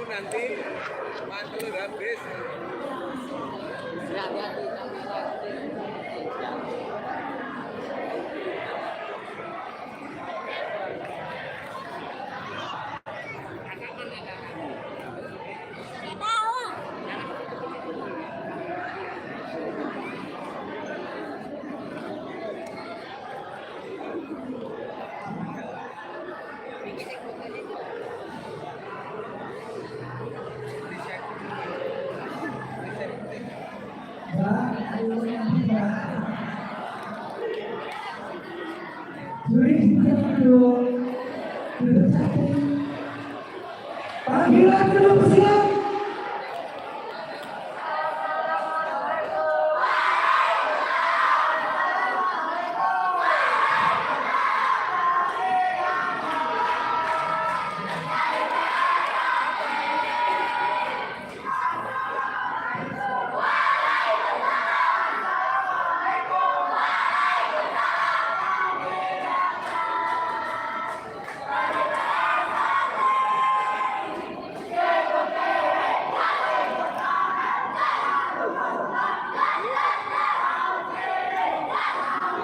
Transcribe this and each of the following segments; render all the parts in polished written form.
Nanti mantul habis. Panggilan kedua pesilat.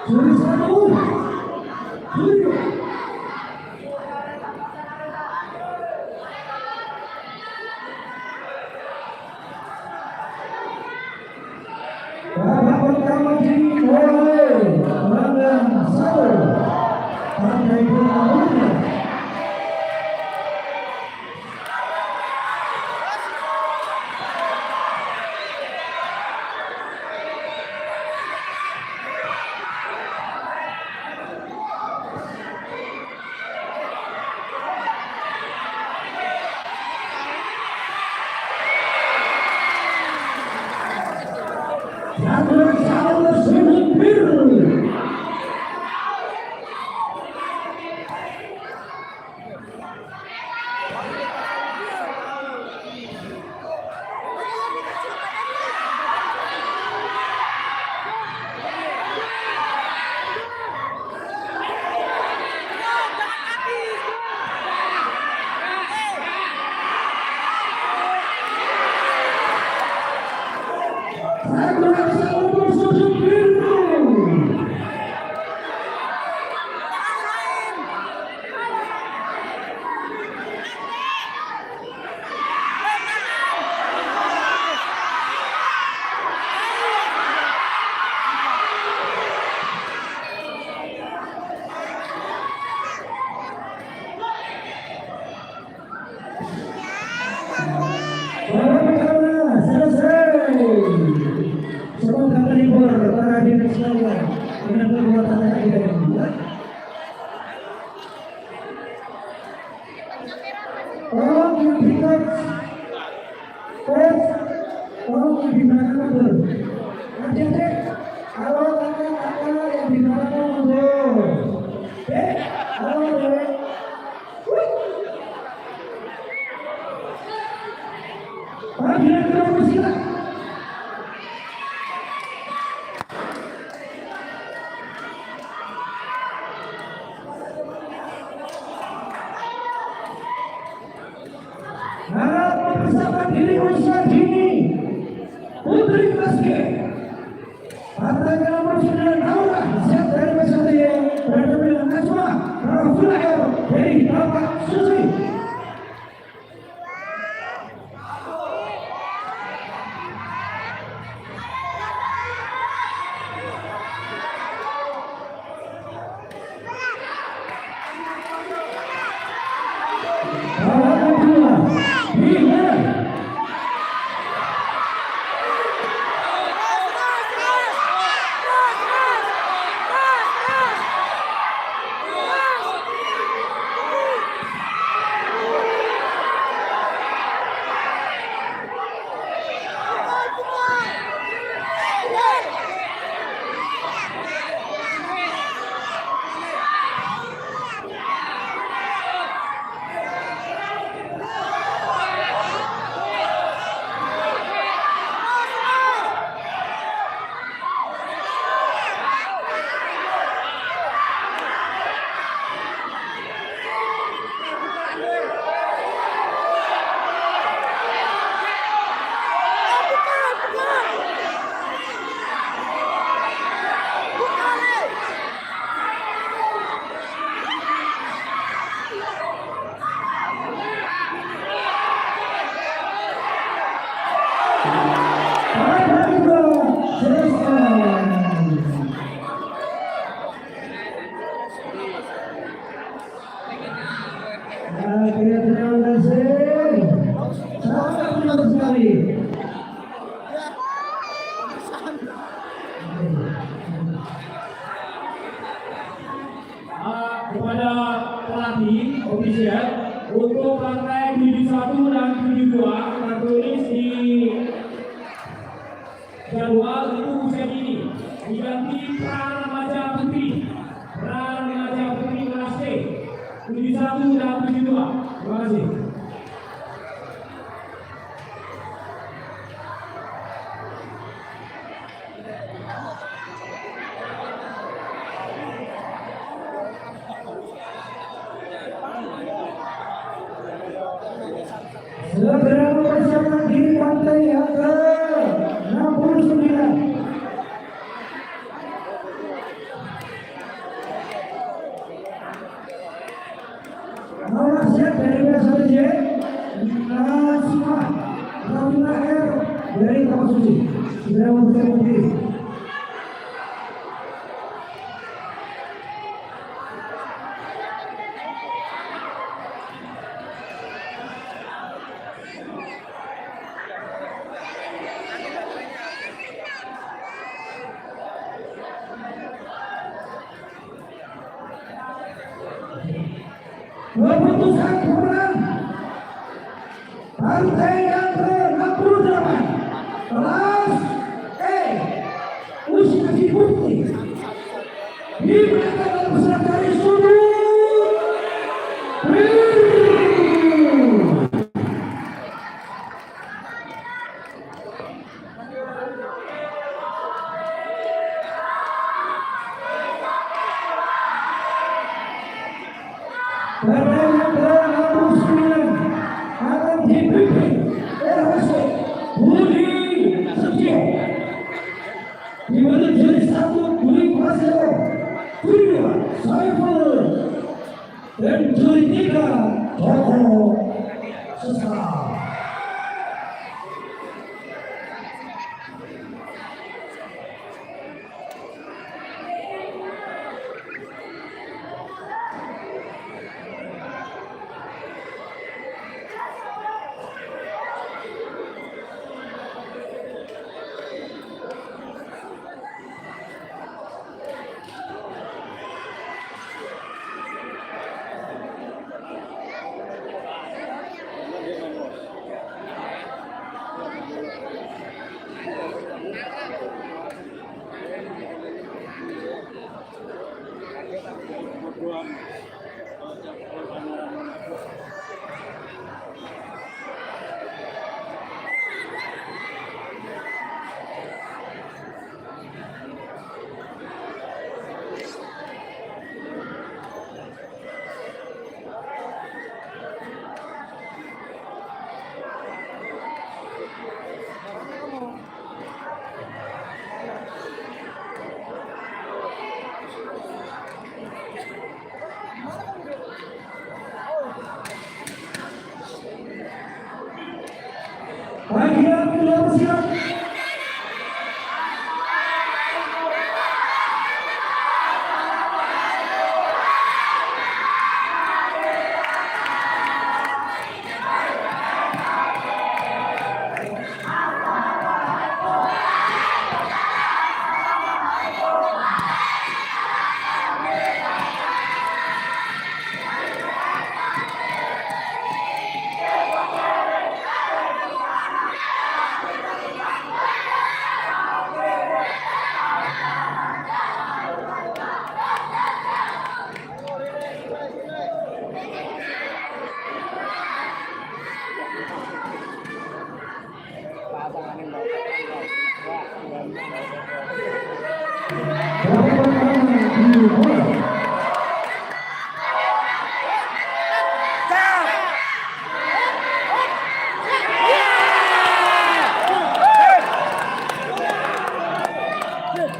Juri satu, juri babak pertama dimulai dengan satu Partai Bulan. Yang salah sudut biru. Semoga terhibur para hadirin sekalian dengan perbuatan yang tidak dibuat. Tolong diberikan coach, tolong diberikan mundur. Adik-adik, kalau kakak-kakak yang di belakang mundur. Halo dek. Panggilan kedua pesilat. Harap mempersiapkan diri usaha dini Putri Basket Partai Nomor 9 Aura siap dari Basket berhadapan dengan Najwa Rafulair dari Bapak Susi. Akhirnya terima kasih. Sangat terima sekali. Kepada pelatih ofisial untuk lantai 71 dan 72 tertulis di jadwal itu usia dini diganti Pranamaja Putri kelas C 71 dan 72. Terima kasih. Segera mempersiapkan diri pantai yang ke-69. Nomor siap dari BSJ, Nasima Rafina R dari Taman Suci. Segera mempersiapkan diri. Keputusan kemenang partai yang ke-68 kelas E usia Putri dimenangkan oleh peserta dari sudut partai yang ke-69 akan dipimpin RWC Budi Setio, di mana juri 1 Budi Prasetyo, juri 2 Saiful, dan juri 3 Joko Sesara. Bagi yang sudah bersiap,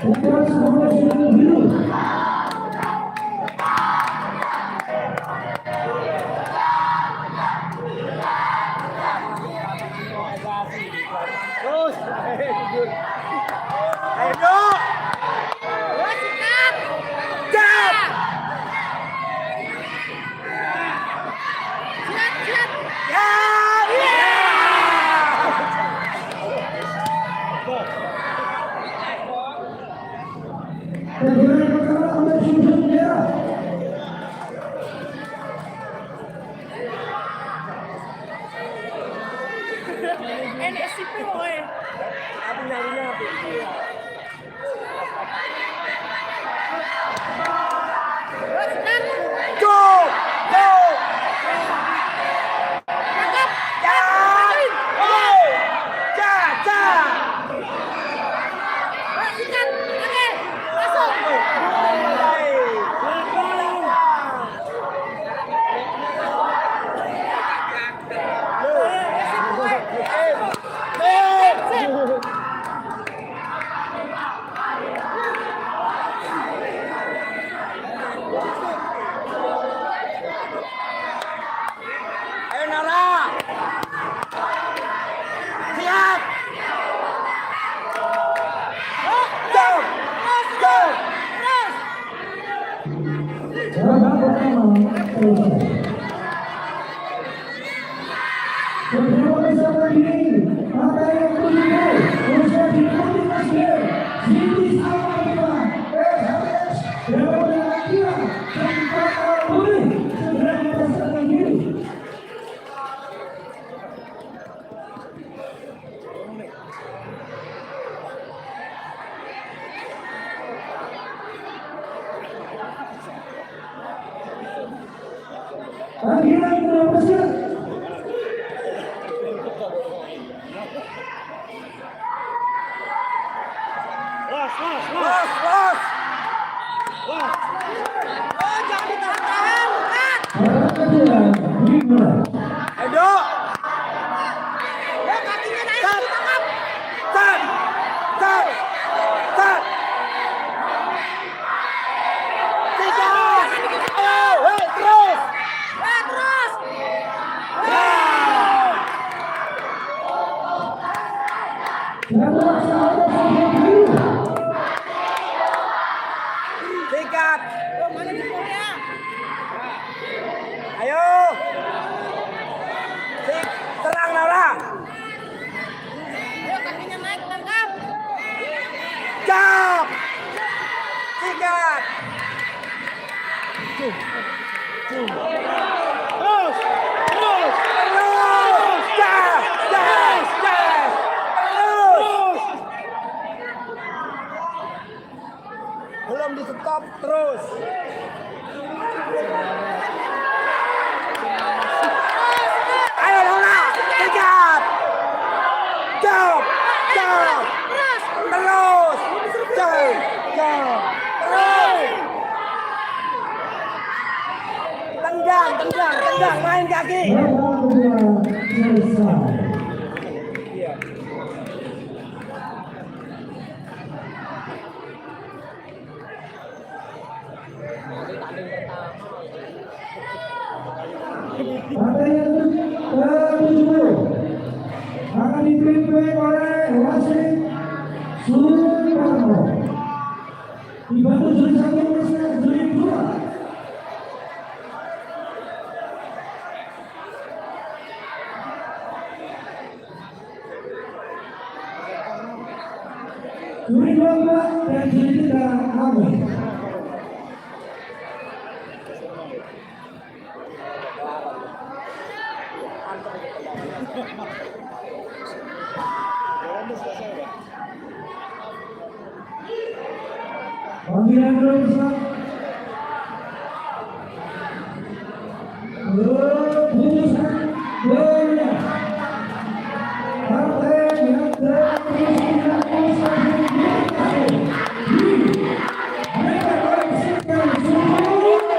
ukuran 19 biru. Terus. Ayo. Ayo. pertama selesai. Beberapa peserta ini maka yang kedua usia diikuti masih Siti Salma PHS Dewa Kira tempat boleh segera peserta diri. Akhirnya kita peserta. Ayo. Sikat. Ayo. Terang Laura. Jap. Sikat. Terus. Jap. Terus. Belum di stop terus. Ayo Laura, sikat. Jap. Terus. Jap. Terus. Tendang, main kaki. Iya. Partai yang ke-70 akan dipimpin oleh wasit Suparno. Dibantu juri 1 bersama juri 2. Juri 2 dan juri 3 Amin. Panggilan berusaha keputusan bola partai yang terus mereka menyaksikan semua